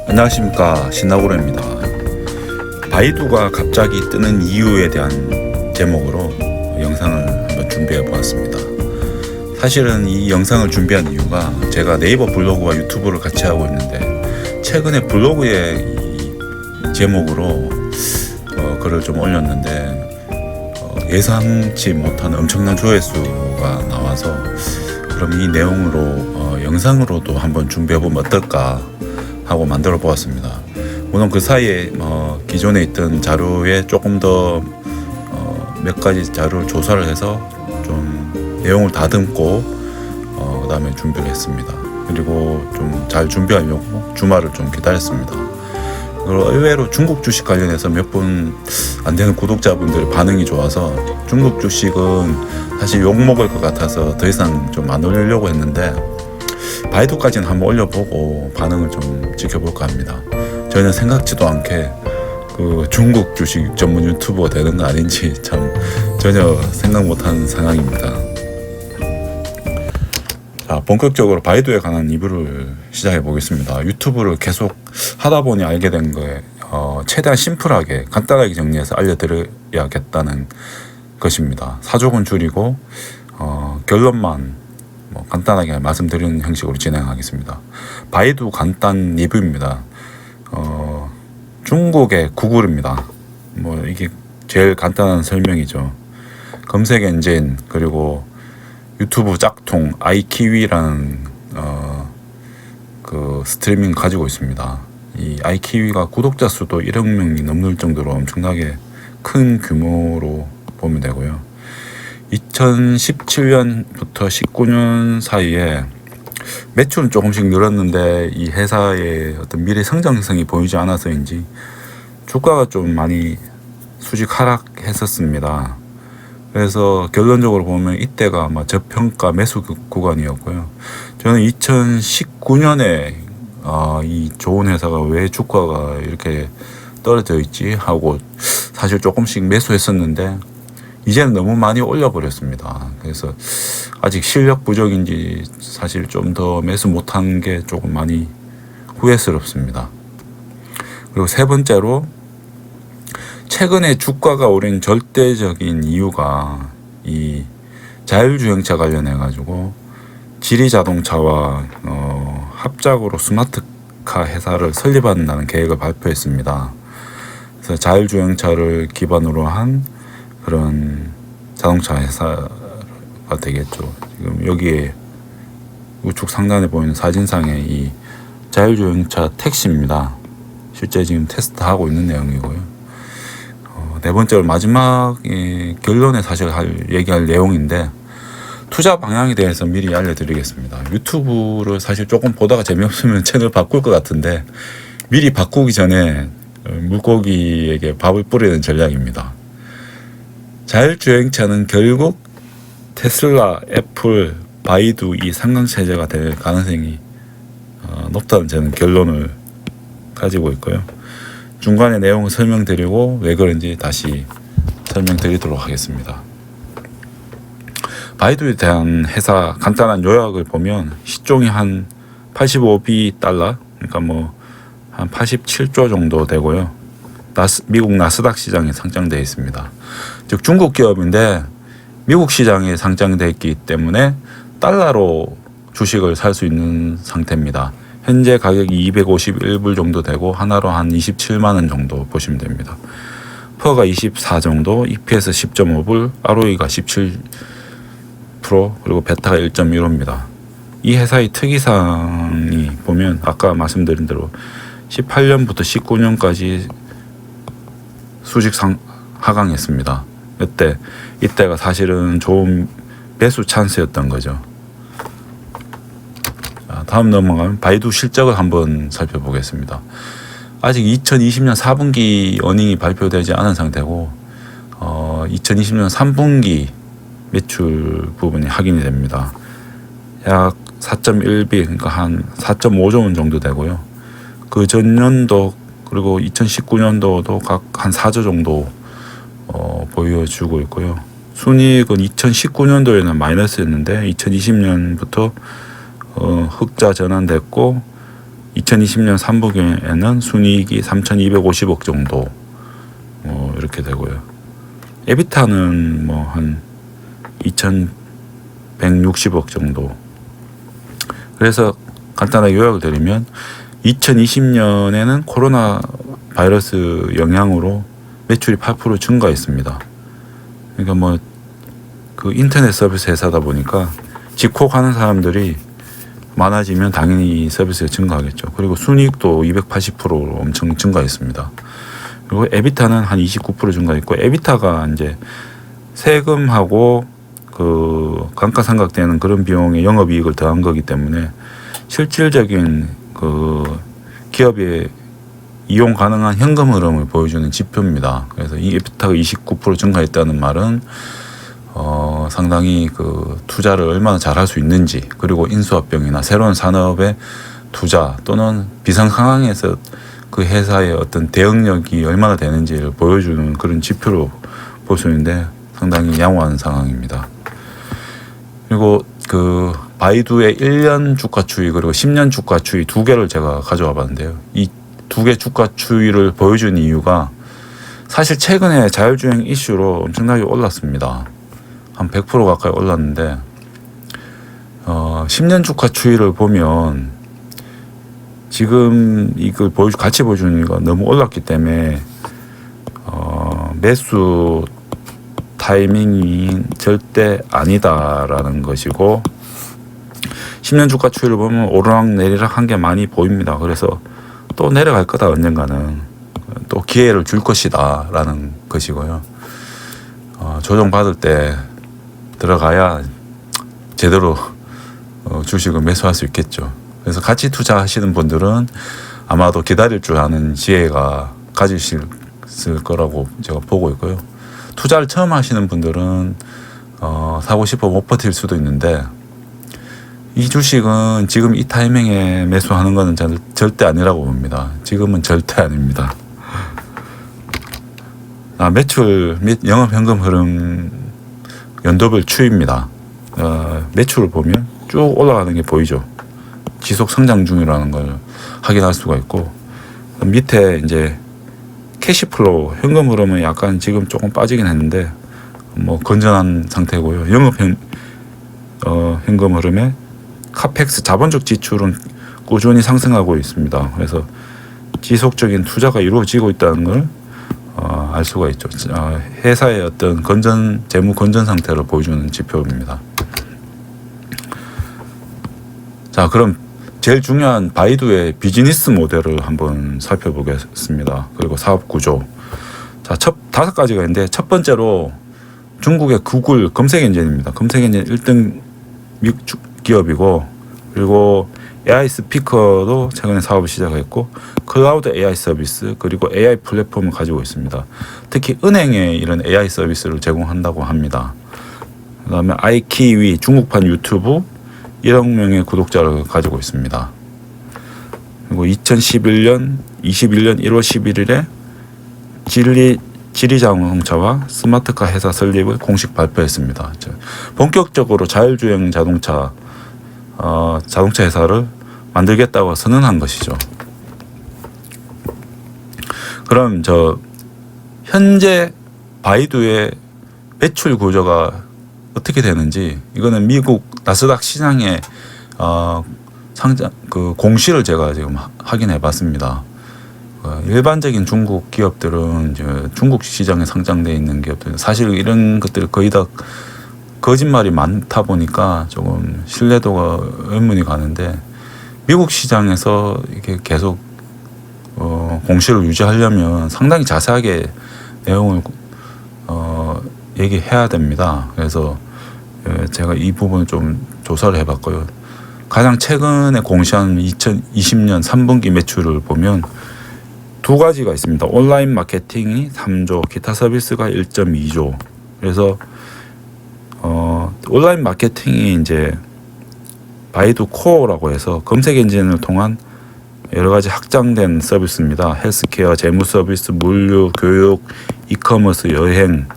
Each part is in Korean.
안녕하십니까, 신나고래입니다. 바이두가 갑자기 뜨는 이유에 대한 제목으로 영상을 한번 준비해 보았습니다. 사실은 이 영상을 준비한 이유가 제가 네이버 블로그와 유튜브를 같이 하고 있는데 최근에 블로그에 이 제목으로 글을 좀 올렸는데 예상치 못한 엄청난 조회수가 나와서 그럼 이 내용으로 영상으로도 한번 준비해 보면 어떨까 하고 만들어 보았습니다. 물론 그 사이에 기존에 있던 자료에 조금 더 몇 가지 자료를 조사를 해서 좀 내용을 다듬고 그 다음에 준비를 했습니다. 그리고 좀 잘 준비하려고 주말을 좀 기다렸습니다. 그리고 의외로 중국 주식 관련해서 몇 분 안 되는 구독자분들 반응이 좋아서 중국 주식은 사실 욕먹을 것 같아서 더 이상 좀 안 올리려고 했는데 바이두까지는 한번 올려보고 반응을 좀 지켜볼까 합니다. 저는 생각지도 않게 그 중국 주식 전문 유튜버가 되는 거 아닌지 참 전혀 생각 못한 상황입니다. 자, 본격적으로 바이두에 관한 리뷰를 시작해 보겠습니다. 유튜브를 계속 하다 보니 알게 된 거에 최대한 심플하게 간단하게 정리해서 알려드려야겠다는 것입니다. 사족은 줄이고 결론만 간단하게 말씀드리는 형식으로 진행하겠습니다. 바이두 간단 리뷰입니다. 중국의 구글입니다. 이게 제일 간단한 설명이죠. 검색 엔진 그리고 유튜브 짝퉁 아이키위라는 그 스트리밍 가지고 있습니다. 이 아이키위가 구독자 수도 1억 명이 넘을 정도로 엄청나게 큰 규모로 보면 되고요. 2017년부터 19년 사이에 매출은 조금씩 늘었는데 이 회사의 어떤 미래 성장성이 보이지 않아서인지 주가가 좀 많이 수직 하락했었습니다. 그래서 결론적으로 보면 이때가 아마 저평가 매수 구간이었고요. 저는 2019년에 이 좋은 회사가 왜 주가가 이렇게 떨어져 있지 하고 사실 조금씩 매수했었는데 이제는 너무 많이 올려버렸습니다. 그래서 아직 실력 부족인지 사실 좀 더 매수 못한 게 조금 많이 후회스럽습니다. 그리고 세 번째로 최근에 주가가 오른 절대적인 이유가 이 자율주행차 관련해 가지고 지리자동차와 합작으로 스마트카 회사를 설립한다는 계획을 발표했습니다. 그래서 자율주행차를 기반으로 한 그런 자동차 회사가 되겠죠. 지금 여기에 우측 상단에 보이는 사진상의 이 자율주행차 택시입니다. 실제 지금 테스트하고 있는 내용이고요. 네 번째로 마지막 결론에 사실 얘기할 내용인데 투자 방향에 대해서 미리 알려드리겠습니다. 유튜브를 사실 조금 보다가 재미없으면 채널 바꿀 것 같은데 미리 바꾸기 전에 물고기에게 밥을 뿌리는 전략입니다. 자율주행차는 결국 테슬라, 애플, 바이두 이 삼강체제가 될 가능성이 높다는 저는 결론을 가지고 있고요. 중간에 내용을 설명드리고 왜 그런지 다시 설명드리도록 하겠습니다. 바이두에 대한 회사 간단한 요약을 보면 시총이 한 85비 달러, 그러니까 한 87조 정도 되고요. 미국 나스닥 시장에 상장되어 있습니다. 즉 중국 기업인데 미국 시장에 상장되어 있기 때문에 달러로 주식을 살 수 있는 상태입니다. 현재 가격이 251불 정도 되고 하나로 한 27만 원 정도 보시면 됩니다. 퍼가 24 정도, EPS 10.5불, ROE가 17% 그리고 베타가 1.15입니다. 이 회사의 특이사항이 보면 아까 말씀드린 대로 18년부터 19년까지 수직 하강했습니다. 이때가 사실은 좋은 매수 찬스였던 거죠. 자, 다음 넘어가면 바이두 실적을 한번 살펴보겠습니다. 아직 2020년 4분기 어닝이 발표되지 않은 상태고 2020년 3분기 매출 부분이 확인이 됩니다. 약 4.1비 그러니까 한 4.5조 원 정도 되고요. 그 전년도 그리고 2019년도도 각 한 4조 정도 보여주고 있고요. 순이익은 2019년도에는 마이너스였는데 2020년부터 흑자 전환됐고 2020년 3분기에는 순이익이 3,250억 정도 이렇게 되고요. 에비타는 뭐 한 2,160억 정도. 그래서 간단하게 요약을 드리면 2020년에는 코로나 바이러스 영향으로 매출이 8% 증가했습니다. 그러니까 뭐 그 인터넷 서비스 회사다 보니까 집콕하는 사람들이 많아지면 당연히 서비스가 증가하겠죠. 그리고 순이익도 280%로 엄청 증가했습니다. 그리고 에비타는 한 29% 증가했고, 에비타가 이제 세금하고 그 감가상각되는 그런 비용에 영업이익을 더한 거기 때문에 실질적인 그 기업의 이용 가능한 현금 흐름을 보여주는 지표입니다. 그래서 이 에비타가 29% 증가했다는 말은 상당히 그 투자를 얼마나 잘할 수 있는지, 그리고 인수합병이나 새로운 산업의 투자 또는 비상 상황에서 그 회사의 어떤 대응력이 얼마나 되는지를 보여주는 그런 지표로 볼 수 있는데 상당히 양호한 상황입니다. 그리고 그 바이두의 1년 주가 추이 그리고 10년 주가 추이 두 개를 제가 가져와 봤는데요. 이 두 개 주가 추이를 보여주는 이유가 사실 최근에 자율주행 이슈로 엄청나게 올랐습니다. 한 100% 가까이 올랐는데 10년 주가 추이를 보면 지금 이걸 같이 보여주는 이유가 너무 올랐기 때문에 매수 타이밍이 절대 아니다라는 것이고, 10년 주가 추이를 보면 오르락 내리락 한 게 많이 보입니다. 그래서 또 내려갈 거다, 언젠가는 또 기회를 줄 것이다 라는 것이고요. 조정 받을 때 들어가야 제대로 주식을 매수할 수 있겠죠. 그래서 같이 투자하시는 분들은 아마도 기다릴 줄 아는 지혜가 가지실 거라고 제가 보고 있고요. 투자를 처음 하시는 분들은 사고 싶어 못 버틸 수도 있는데, 이 주식은 지금 이 타이밍에 매수하는 것은 절대 아니라고 봅니다. 지금은 절대 아닙니다. 매출 및 영업현금 흐름 연도별 추이입니다. 매출을 보면 쭉 올라가는 게 보이죠. 지속 성장 중이라는 걸 확인할 수가 있고, 밑에 이제 캐시플로우 현금 흐름은 약간 지금 조금 빠지긴 했는데 뭐 건전한 상태고요. 영업 현금 흐름에 카펙스 자본적 지출은 꾸준히 상승하고 있습니다. 그래서 지속적인 투자가 이루어지고 있다는 걸 알 수가 있죠. 회사의 어떤 재무 건전 상태를 보여주는 지표입니다. 자, 그럼 제일 중요한 바이두의 비즈니스 모델을 한번 살펴보겠습니다. 그리고 사업 구조. 자, 5가지가 있는데, 첫 번째로 중국의 구글 검색 엔진입니다. 검색 엔진 1등 기업이고, 그리고 AI 스피커도 최근에 사업을 시작했고, 클라우드 AI 서비스, 그리고 AI 플랫폼을 가지고 있습니다. 특히 은행에 이런 AI 서비스를 제공한다고 합니다. 그 다음에 아이키위 중국판 유튜브 1억 명의 구독자를 가지고 있습니다. 그리고 2021년 1월 11일에 지리자동차와 스마트카 회사 설립을 공식 발표했습니다. 본격적으로 자율주행 자동차 회사를 만들겠다고 선언한 것이죠. 그럼 현재 바이두의 매출 구조가 어떻게 되는지, 이거는 미국 나스닥 시장의 상장 공시를 제가 지금 확인해 봤습니다. 일반적인 중국 기업들은 이제 중국 시장에 상장되어 있는 기업들, 사실 이런 것들 거의 다 거짓말이 많다 보니까 조금 신뢰도가 의문이 가는데, 미국 시장에서 이렇게 계속 공시를 유지하려면 상당히 자세하게 내용을 얘기해야 됩니다. 그래서 제가 이 부분을 좀 조사를 해봤고요. 가장 최근에 공시한 2020년 3분기 매출을 보면 두 가지가 있습니다. 온라인 마케팅이 3조, 기타 서비스가 1.2조. 그래서 온라인 마케팅이 이제 바이두 코어라고 해서 검색 엔진을 통한 여러 가지 확장된 서비스입니다. 헬스케어, 재무 서비스, 물류, 교육, 이커머스, 여행,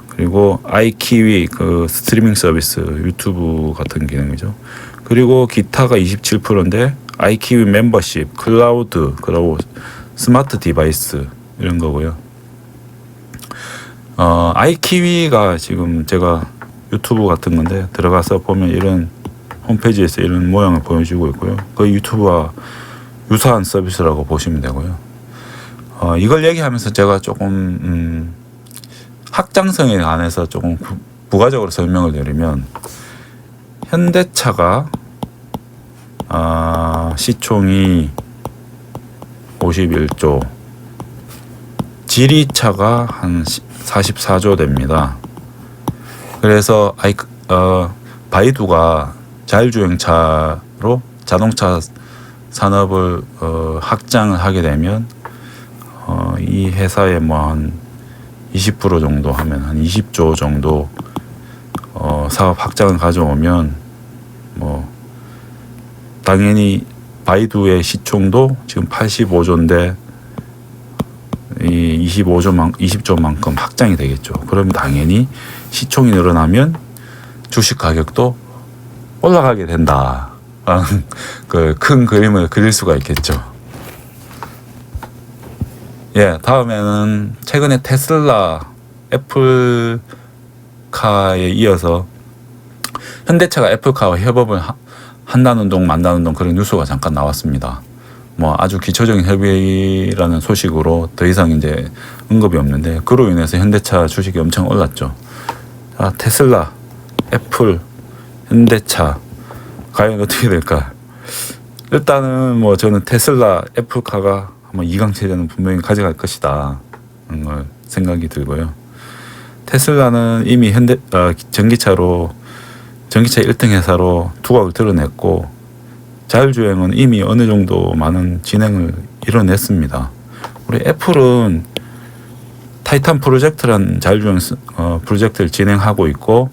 그리고 아이키위 그 스트리밍 서비스, 유튜브 같은 기능이죠. 그리고 기타가 27%인데 아이키위 멤버십, 클라우드, 그리고 스마트 디바이스 이런 거고요. 아이키위가 지금 제가 유튜브 같은 건데 들어가서 보면 이런 홈페이지에서 이런 모양을 보여주고 있고요. 그 유튜브와 유사한 서비스라고 보시면 되고요. 이걸 얘기하면서 제가 조금 확장성에 관해서 조금 부가적으로 설명을 드리면, 현대차가 시총이 51조, 지리차가 한 44조 됩니다. 그래서 바이두가 자율주행차로 자동차 산업을 확장을 하게 되면 이 회사에 뭐 한 20% 정도 하면 한 20조 정도 사업 확장을 가져오면 뭐 당연히 바이두의 시총도 지금 85조인데 이 20조만큼 확장이 되겠죠. 그러면 당연히 시총이 늘어나면 주식 가격도 올라가게 된다. 그 큰 그림을 그릴 수가 있겠죠. 예, 다음에는 최근에 테슬라, 애플카에 이어서 현대차가 애플카와 협업을 한다는 동 만다는 동 그런 뉴스가 잠깐 나왔습니다. 뭐 아주 기초적인 협의라는 소식으로 더 이상 이제 언급이 없는데, 그로 인해서 현대차 주식이 엄청 올랐죠. 테슬라, 애플, 현대차 과연 어떻게 될까? 일단은 뭐 저는 테슬라, 애플카가 아마 2강 체제는 분명히 가져갈 것이다 하는 걸 생각이 들고요. 테슬라는 이미 전기차 1등 회사로 두각을 드러냈고, 자율주행은 이미 어느 정도 많은 진행을 이뤄냈습니다. 우리 애플은 타이탄 프로젝트라는 자율주행 프로젝트를 진행하고 있고,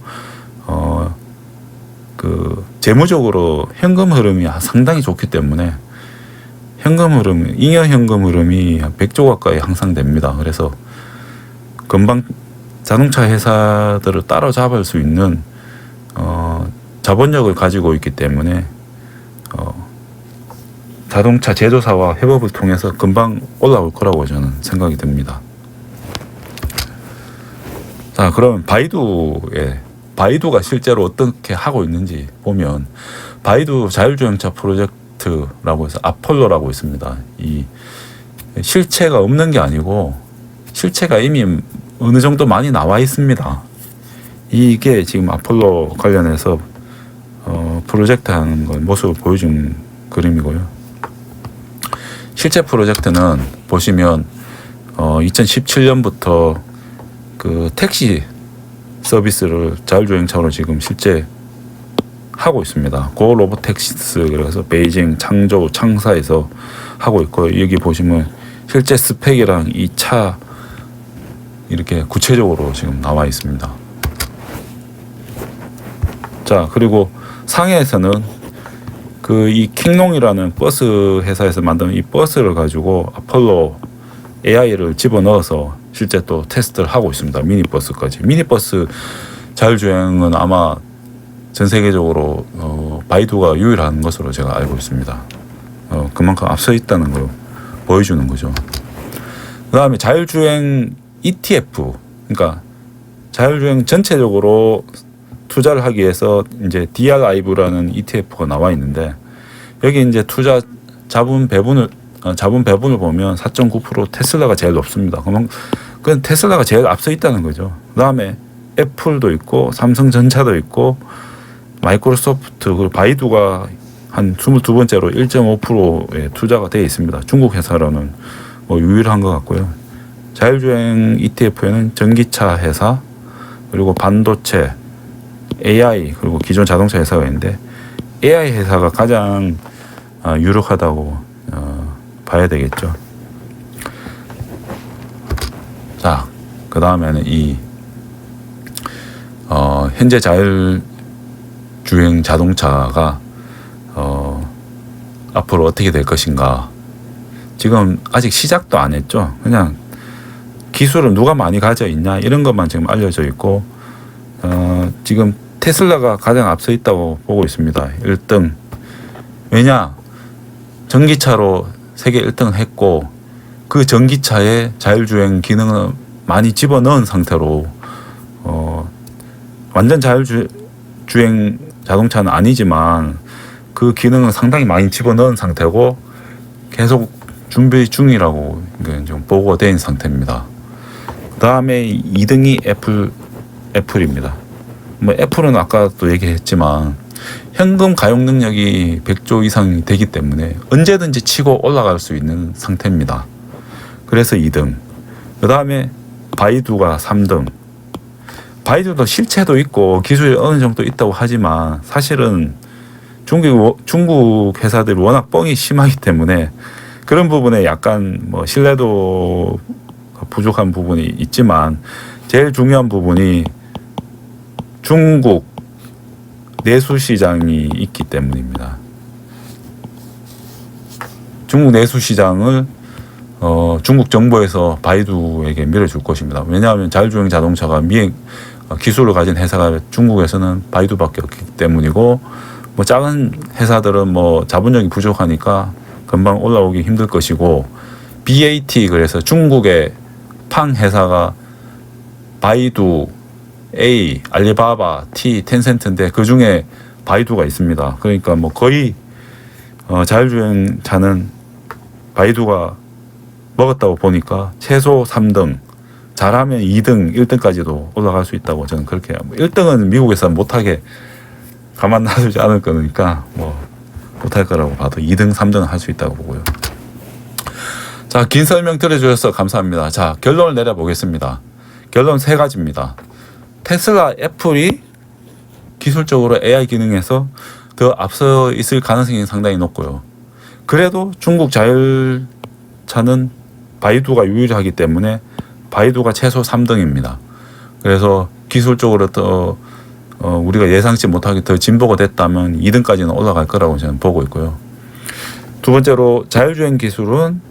그 재무적으로 현금 흐름이 상당히 좋기 때문에 잉여 현금 흐름이 한 100조 가까이 항상 됩니다. 그래서 금방 자동차 회사들을 따라잡을 수 있는 자본력을 가지고 있기 때문에 자동차 제조사와 협업을 통해서 금방 올라올 거라고 저는 생각이 듭니다. 자, 그럼 바이두가 실제로 어떻게 하고 있는지 보면, 바이두 자율주행차 프로젝트라고 해서 아폴로라고 있습니다. 이 실체가 없는 게 아니고 실체가 이미 어느 정도 많이 나와 있습니다. 이게 지금 아폴로 관련해서 프로젝트 하는 걸 모습을 보여준 그림이고요. 실제 프로젝트는 보시면 2017년부터 그 택시 서비스를 자율주행차로 지금 실제 하고 있습니다. 고 로보택시스, 그래서 베이징, 창저우, 창사에서 하고 있고, 여기 보시면 실제 스펙이랑 이 차 이렇게 구체적으로 지금 나와 있습니다. 자, 그리고 상해에서는 이 킹롱이라는 버스 회사에서 만든 이 버스를 가지고 아폴로 AI를 집어넣어서 실제 또 테스트를 하고 있습니다. 미니버스까지. 미니버스 자율주행은 아마 전 세계적으로 바이두가 유일한 것으로 제가 알고 있습니다. 그만큼 앞서 있다는 걸 보여주는 거죠. 그 다음에 자율주행 ETF, 그러니까 자율주행 전체적으로 투자를 하기 위해서 이제 DRIV라는 ETF가 나와 있는데, 여기 이제 투자 자본 배분을 보면 4.9% 테슬라가 제일 높습니다. 그건 테슬라가 제일 앞서 있다는 거죠. 그다음에 애플도 있고 삼성전자도 있고 마이크로소프트, 그리고 바이두가 한 22번째로 1.5%에 투자가 되어 있습니다. 중국 회사로는 뭐 유일한 것 같고요. 자율주행 ETF에는 전기차 회사, 그리고 반도체, AI, 그리고 기존 자동차 회사가 있는데, AI 회사가 가장 유력하다고 봐야 되겠죠. 자, 그 다음에는 현재 자율주행 자동차가 앞으로 어떻게 될 것인가. 지금 아직 시작도 안 했죠. 그냥 기술을 누가 많이 가져 있냐 이런 것만 지금 알려져 있고, 지금 테슬라가 가장 앞서 있다고 보고 있습니다. 1등. 왜냐? 전기차로 세계 1등을 했고 그 전기차에 자율주행 기능을 많이 집어넣은 상태로 완전 자율주행 자동차는 아니지만 그 기능을 상당히 많이 집어넣은 상태고 계속 준비 중이라고 좀 보고가 된 상태입니다. 그 다음에 2등이 애플입니다. 뭐 애플은 아까도 얘기했지만 현금 가용 능력이 100조 이상이 되기 때문에 언제든지 치고 올라갈 수 있는 상태입니다. 그래서 2등. 그 다음에 바이두가 3등. 바이두도 실체도 있고 기술이 어느 정도 있다고 하지만 사실은 중국 회사들이 워낙 뻥이 심하기 때문에 그런 부분에 약간 뭐 신뢰도 부족한 부분이 있지만 제일 중요한 부분이 중국 내수 시장이 있기 때문입니다. 중국 내수 시장을 중국 정부에서 바이두에게 밀어줄 것입니다. 왜냐하면 자율주행 자동차가 기술을 가진 회사가 중국에서는 바이두밖에 없기 때문이고 뭐 작은 회사들은 뭐 자본력이 부족하니까 금방 올라오기 힘들 것이고 BAT 그래서 중국의 팡 회사가 바이두, A, 알리바바, T, 텐센트인데 그 중에 바이두가 있습니다. 그러니까 뭐 거의 자율주행 차는 바이두가 먹었다고 보니까 최소 3등, 잘하면 2등, 1등까지도 올라갈 수 있다고 저는 그렇게 1등은 미국에서 못하게 가만 놔두지 않을 거니까 뭐 못할 거라고 봐도 2등, 3등은 할 수 있다고 보고요. 자, 긴 설명 들어주셔서 감사합니다. 자, 결론을 내려보겠습니다. 결론 3가지입니다. 테슬라, 애플이 기술적으로 AI 기능에서 더 앞서 있을 가능성이 상당히 높고요. 그래도 중국 자율차는 바이두가 유일하기 때문에 바이두가 최소 3등입니다. 그래서 기술적으로 더 우리가 예상치 못하게 더 진보가 됐다면 2등까지는 올라갈 거라고 저는 보고 있고요. 두 번째로 자율주행 기술은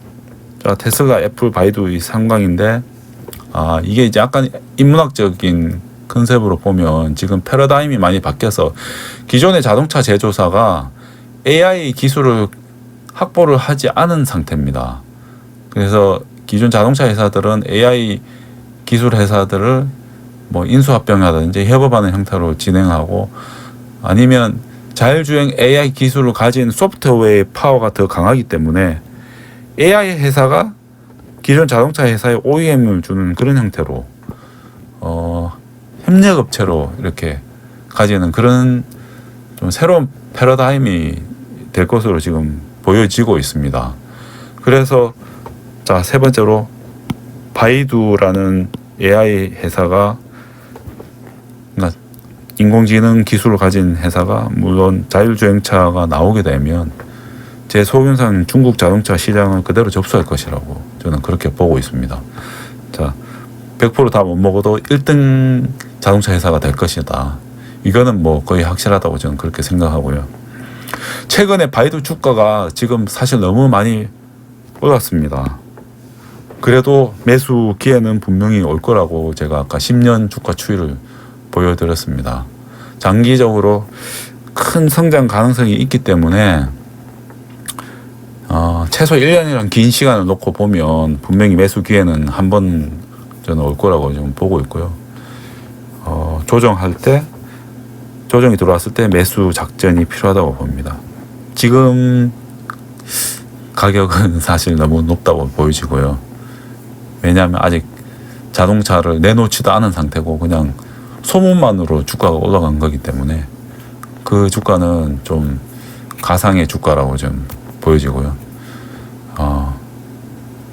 테슬라, 애플, 바이두 이 3강인데 이게 이제 약간 인문학적인 컨셉으로 보면 지금 패러다임이 많이 바뀌어서 기존의 자동차 제조사가 AI 기술을 확보를 하지 않은 상태입니다. 그래서 기존 자동차 회사들은 AI 기술 회사들을 뭐 인수합병하든지 협업하는 형태로 진행하고 아니면 자율주행 AI 기술을 가진 소프트웨어의 파워가 더 강하기 때문에 AI 회사가 기존 자동차 회사에 OEM을 주는 그런 형태로 협력업체로 이렇게 가지는 그런 좀 새로운 패러다임이 될 것으로 지금 보여지고 있습니다. 그래서 자, 세 번째로 바이두라는 AI 회사가 인공지능 기술을 가진 회사가 물론 자율주행차가 나오게 되면 제 소견상 중국 자동차 시장을 그대로 접수할 것이라고 저는 그렇게 보고 있습니다. 자, 100% 다 못 먹어도 1등 자동차 회사가 될 것이다. 이거는 뭐 거의 확실하다고 저는 그렇게 생각하고요. 최근에 바이두 주가가 지금 사실 너무 많이 올랐습니다. 그래도 매수 기회는 분명히 올 거라고 제가 아까 10년 주가 추이를 보여드렸습니다. 장기적으로 큰 성장 가능성이 있기 때문에 최소 1년이란 긴 시간을 놓고 보면 분명히 매수 기회는 한 번 저는 올 거라고 좀 보고 있고요. 조정이 들어왔을 때 매수 작전이 필요하다고 봅니다. 지금 가격은 사실 너무 높다고 보여지고요. 왜냐하면 아직 자동차를 내놓지도 않은 상태고 그냥 소문만으로 주가가 올라간 거기 때문에 그 주가는 좀 가상의 주가라고 좀 보여지고요.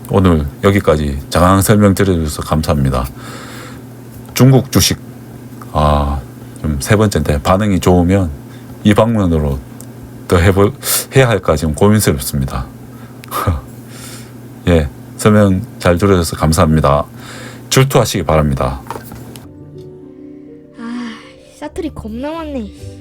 오늘 여기까지 장황 설명 드려주셔서 감사합니다. 중국 주식 좀 세 번째인데 반응이 좋으면 이 방면으로 더 해야 할까 지금 고민스럽습니다. 예, 설명 잘 들어주셔서 감사합니다. 출투하시기 바랍니다. 사투리 겁나 많네.